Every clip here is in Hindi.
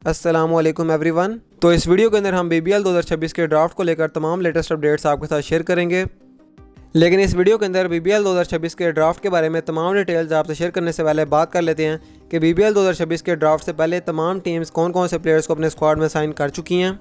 अस्सलामुअलैकुम एवरीवन। तो इस वीडियो के अंदर हम BBL 2026 के ड्राफ्ट को लेकर तमाम लेटेस्ट अपडेट्स आपके साथ शेयर करेंगे। लेकिन इस वीडियो के अंदर BBL 2026 के ड्राफ्ट के बारे में तमाम डिटेल्स आपसे शेयर करने से पहले बात कर लेते हैं कि BBL 2026 के ड्राफ्ट से पहले तमाम टीम्स कौन कौन से प्लेयर्स को अपने स्क्वाड में साइन कर चुकी हैं।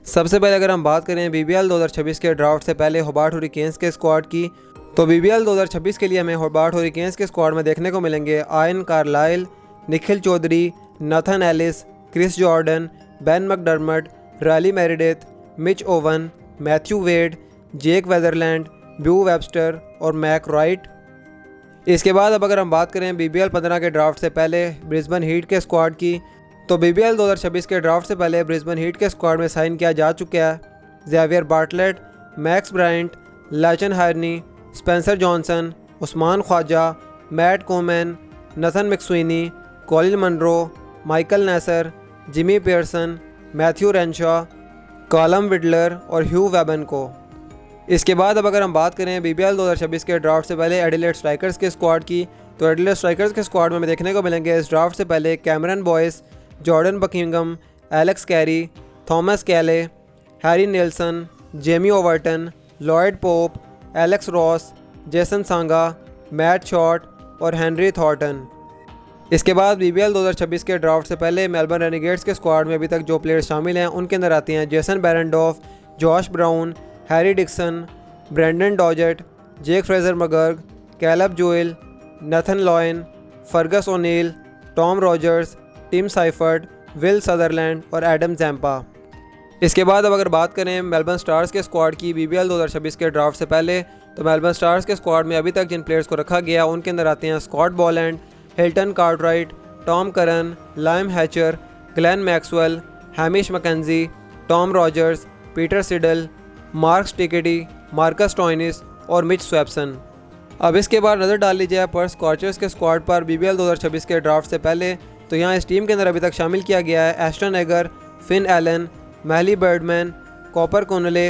सबसे पहले अगर हम बात करें BBL 2026 के ड्राफ्ट से पहले होबार्ट हुरिकेन्स के स्क्वाड की, तो BBL 2026 के लिए हमें होबार्ट हुरिकेन्स के स्क्वाड में देखने को मिलेंगे Iain Carlisle, Nikhil Chaudhary, Nathan Ellis, Chris Jordan, Ben McDermott, Riley Meredith, Mitch Owen, Matthew Wade, Jake Weatherald, Beau Webster और मैक राइट। इसके बाद अब अगर हम बात करें BBL 15 के ड्राफ्ट से पहले ब्रिस्बेन हीट के स्क्वाड की, तो BBL 2026 के ड्राफ्ट से पहले ब्रिस्बेन हीट के स्क्वाड में साइन किया जा चुका है Xavier Bartlett, Max Bryant, Lachlan Hearne, Spencer Johnson, Usman Khawaja, Matt Kuhnemann, Nathan McSweeney, Colin Munro, Michael Neser, Jimmy Peirson, Matthew Renshaw, Callum Vidler और ह्यू वेबन को। इसके बाद अब अगर हम बात करें BBL 2026 के ड्राफ्ट से पहले एडिलेड स्ट्राइकर्स के स्क्वाड की, तो एडिलेड स्ट्राइकर्स के स्क्वाड में हमें देखने को मिलेंगे इस ड्राफ्ट से पहले Cameron Boyce, Jordan Buckingham, Alex Carey, Thomas Kelly, Harry Nielsen, Jamie Overton, Lloyd Pope, Alex Ross, Jason Sangha, Matt Short और हेनरी थॉर्टन। इसके बाद BBL 2026 के ड्राफ्ट से पहले मेलबर्न रेनिगेट्स के स्क्वाड में अभी तक जो प्लेयर्स शामिल हैं उनके अंदर आते हैं Jason Behrendorff, Josh Brown, Harry Dixon, Brendan Doggett, Jake Fraser McGurk, Caleb Jewell, Nathan Lyon, Fergus O'Neill, Tom Rogers, Tim Seifert, Will Sutherland और एडम जैम्पा। इसके बाद अब अगर बात करें मेलबर्न स्टार्स के स्क्वाड की BBL 2026 के ड्राफ्ट से पहले, तो मेलबर्न स्टार्स के स्क्वाड में अभी तक जिन प्लेयर्स को रखा गया उनके अंदर आते हैं Scott Boland, Hilton Cartwright, Tom Curran, Liam Hatcher, Glenn Maxwell, Hamish McKenzie, Tom Rogers, Peter Siddle, Mark Steketee, Marcus Stoinis और मिच स्वैप्सन। अब इसके बाद नज़र डाल लीजिए पर्थ स्कॉचर्स के स्क्वाड पर BBL 2026 के ड्राफ्ट से पहले, तो यहाँ इस टीम के अंदर अभी तक शामिल किया गया है Ashton Agar, Finn Allen, Mahli Beardman, Cooper Connolly,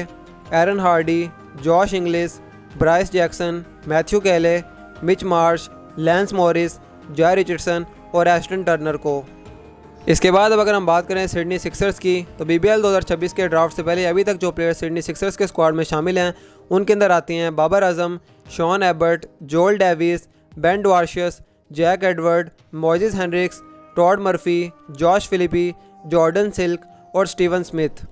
Aaron Hardie, Josh Inglis, Bryce Jackson, Matthew Kelly, Mitch Marsh, Lance Morris, Jhye Richardson और एस्टन टर्नर को। इसके बाद अब अगर हम बात करें सिडनी सिक्सर्स की, तो BBL 2026 के ड्राफ्ट से पहले अभी तक जो प्लेयर्स सिडनी सिक्सर्स के स्क्वाड में शामिल हैं उनके अंदर आते हैं Babar Azam, Sean Abbott, Joel Davies, Ben Dwarshuis, Jack Edwards, Moises Henriques, Todd Murphy, Josh Philippe, Jordan Silk और स्टीवन स्मिथ।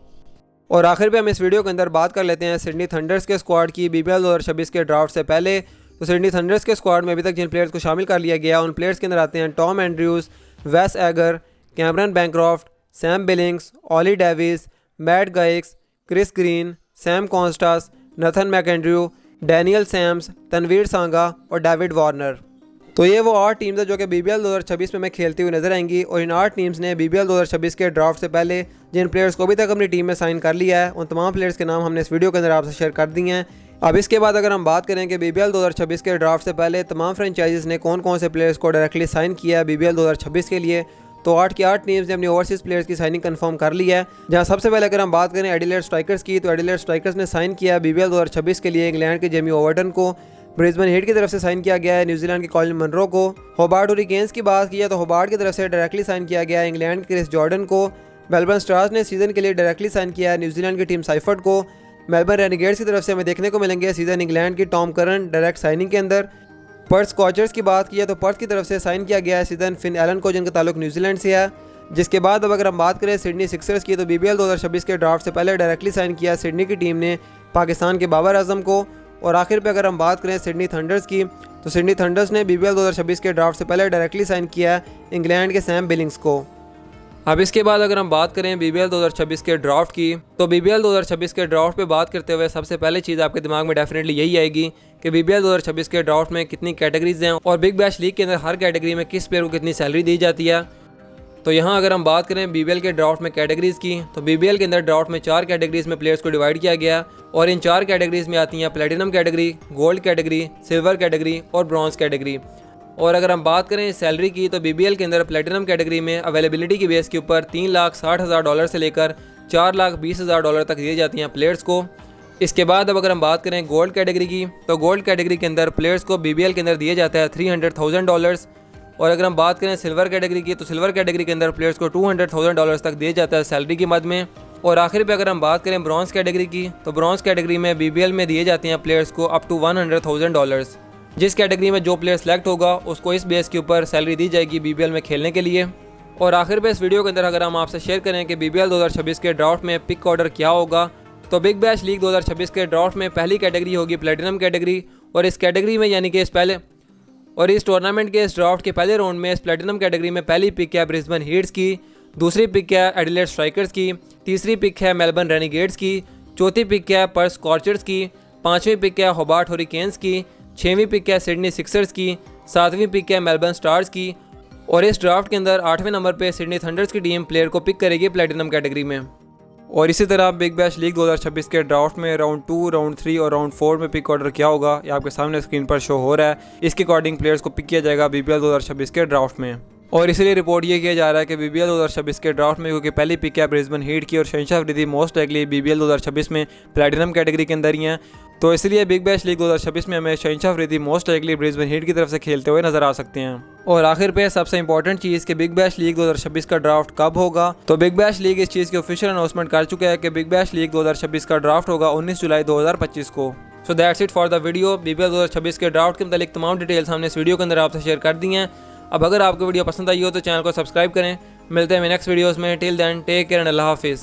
और आखिर पे हम इस वीडियो के अंदर बात कर लेते हैं सिडनी थंडर्स के स्क्वाड की BBL 2026 के ड्राफ्ट से पहले। तो सिडनी थंडर्स के स्क्वाड में अभी तक जिन प्लेयर्स को शामिल कर लिया गया उन प्लेयर्स के अंदर आते हैं Tom Andrews, Wes Agar, Cameron Bancroft, Sam Billings, Olly Davies, Matt Gilkes, Chris Green, Sam Konstas, Nathan McAndrew, Daniel Sams, Tanveer Sangha और डेविड वार्नर। तो ये वो 8 टीम्स है जो कि BBL 2026 में हमें खेलती हुई नजर आएंगी। और इन 8 टीम्स ने BBL 2026 के ड्राफ्ट से पहले जिन प्लेयर्स को अभी तक अपनी टीम में साइन कर लिया है उन तमाम प्लेयर्स के नाम हमने इस वीडियो के अंदर आपसे शेयर कर दिए हैं। अब इसके बाद अगर हम बात करें कि BBL 2026 के ड्राफ्ट से पहले तमाम फ्रेंचाइजीज़ ने कौन कौन से प्लेयर्स को डायरेक्टली साइन किया है BBL 2026 के लिए, तो 8 की 8 टीम्स ने अपनी ओवरसीज़ प्लेयर्स की साइनिंग कंफर्म कर ली है। जहां सबसे पहले अगर हम बात करें एडिलेड स्ट्राइकर्स की, तो एडिलेड स्ट्राइकर्स ने साइन किया BBL 2026 के लिए इंग्लैंड के जेमी ओवर्टन को। ब्रिस्बेन हीट की तरफ से साइन किया गया है न्यूजीलैंड के कॉलिन मनरो को। होबार्ट हुरिकेन्स की बात की है तो होबार्ट की तरफ से डायरेक्टली साइन किया गया है इंग्लैंड के क्रिस जॉर्डन को। मेलबर्न स्टार्स ने सीज़न के लिए डायरेक्टली साइन किया है न्यूजीलैंड की टीम साइफर्ड को। मेलबर्न रेनिगेट्स की तरफ से हमें देखने को मिलेंगे सीज़न इंग्लैंड की टॉम करन डायरेक्ट साइनिंग के अंदर। पर्थ स्कॉचर्स की बात की है तो पर्थ की तरफ से साइन किया गया है सीज़न फिन एलन को जिनका ताल्लुक न्यूजीलैंड से है। जिसके बाद अब अगर हम बात करें सिडनी सिक्सर्स की, तो BBL 2026 के ड्राफ्ट से पहले डायरेक्टली साइन किया सिडनी की टीम ने पाकिस्तान के बाबर आजम को। और आखिर पे अगर हम बात करें सिडनी थंडर्स की, तो सिडनी थंडर्स ने BBL 2026 के ड्राफ्ट से पहले डायरेक्टली साइन किया इंग्लैंड के सैम बिलिंग्स को। अब इसके बाद अगर हम बात करें BBL 2026 के ड्राफ्ट की, तो BBL 2026 के ड्राफ्ट पे बात करते हुए सबसे पहले चीज़ आपके दिमाग में डेफिनेटली यही आएगी कि BBL 2026 के ड्राफ्ट में कितनी कैटेगरीज हैं और बिग बैश लीग के अंदर हर कैटेगरी में किस प्लेयर को कितनी सैलरी दी जाती है। तो यहाँ अगर हम बात करें BBL के ड्राफ्ट में कैटेगरीज़ की, तो BBL के अंदर ड्राफ्ट में 4 कैटेगरीज़ में प्लेयर्स को डिवाइड किया गया और इन 4 कैटेगरीज़ में आती हैं platinum category, gold category, silver category और ब्रॉन्ज कैटेगरी। और अगर हम बात करें सैलरी की, तो BBL के अंदर प्लेटिनम कैटेगरी में अवेलेबिलिटी की बेस के ऊपर $3,60,000 से लेकर $4,20,000 तक दी जाती हैं प्लेयर्स को। इसके बाद अब अगर हम बात करें गोल्ड कैटेगरी की, तो गोल्ड कैटेगरी के अंदर प्लेयर्स को BBL के अंदर दिया जाता है $300,000 और अगर हम बात करें सिल्वर कैटेगरी की, तो सिल्वर कैटेगरी के अंदर प्लेयर्स को $200,000 तक दिया जाता है सैलरी की मद में। और आखिर पे अगर हम बात करें ब्रॉन्ज कैटेगरी की, तो ब्रॉन्ज कैटेगरी में BBL में दिए जाते हैं प्लेयर्स को अप टू $100,000। जिस कैटेगरी में जो प्लेयर सेलेक्ट होगा उसको इस बेस के ऊपर सैलरी दी जाएगी BBL में खेलने के लिए। और आखिर पे इस वीडियो के अंदर अगर हम आपसे शेयर करें कि BBL 2026 के ड्राफ्ट में पिक ऑर्डर क्या होगा, तो बिग बैश लीग 2026 के ड्राफ्ट में पहली कैटेगरी होगी प्लेटिनम कैटेगरी। और इस कैटेगरी में यानी कि इस टूर्नामेंट के इस ड्राफ्ट के पहले राउंड में इस प्लेटिनम कैटेगरी में पहली पिक है ब्रिस्बेन हीट्स की, दूसरी पिक है एडिलेड स्ट्राइकर्स की, तीसरी पिक है मेलबर्न रेनिगेड्स की, चौथी पिक है पर्थ स्कॉर्चर्स की, पाँचवीं पिक है होबार्ट हुरिकेन्स की, छठवीं पिक है सिडनी सिक्सर्स की, सातवीं पिक है मेलबर्न स्टार्स की। और इस ड्राफ्ट के अंदर 8वें नंबर पे सिडनी थंडर्स की टीम प्लेयर को पिक करेगी प्लेटिनम कैटेगरी में। और इसी तरह बिग बैश लीग 2026 के ड्राफ्ट में राउंड 2, राउंड 3 और राउंड 4 में पिक ऑर्डर क्या होगा, ये आपके सामने स्क्रीन पर शो हो रहा है। इसके अकॉर्डिंग प्लेयर्स को पिक किया जाएगा BBL 2026 के ड्राफ्ट में। और इसीलिए रिपोर्ट ये किया जा रहा है कि BBL 2026 के ड्राफ्ट में क्योंकि पहली पिक है ब्रिस्बेन हीट की और शहंशाह अफरीदी मोस्ट लाइकली BBL 2026 में प्लेटिनम कैटेगरी के अंदर ही हैं, तो इसलिए बिग बैश लीग 2026 में हमें शहंशाह Afridi most likely Brisbane heat की तरफ से खेलते हुए नजर आ सकते हैं। और आखिर पे सबसे इंपॉर्टेंट चीज़ कि बिग बैश लीग 2026 का ड्राफ्ट कब होगा, तो बिग बैश लीग इस चीज़ की ऑफिशियल अनाउंसमेंट कर चुका है कि बिग बैश लीग 2026 का ड्राफ्ट होगा 19 जुलाई 2025 को। So that's it for the video. BBL 2026 के ड्राफ्ट के मतलब तमाम डिटेल्स हमने इस वीडियो के अंदर आपसे शेयर कर दी हैं। अब अगर आपको वीडियो पसंद आई हो तो चैनल को सब्सक्राइब करें। मिलते हैं नेक्स्ट वीडियोज़ में। Till then take care and अल्लाह हाफिज़।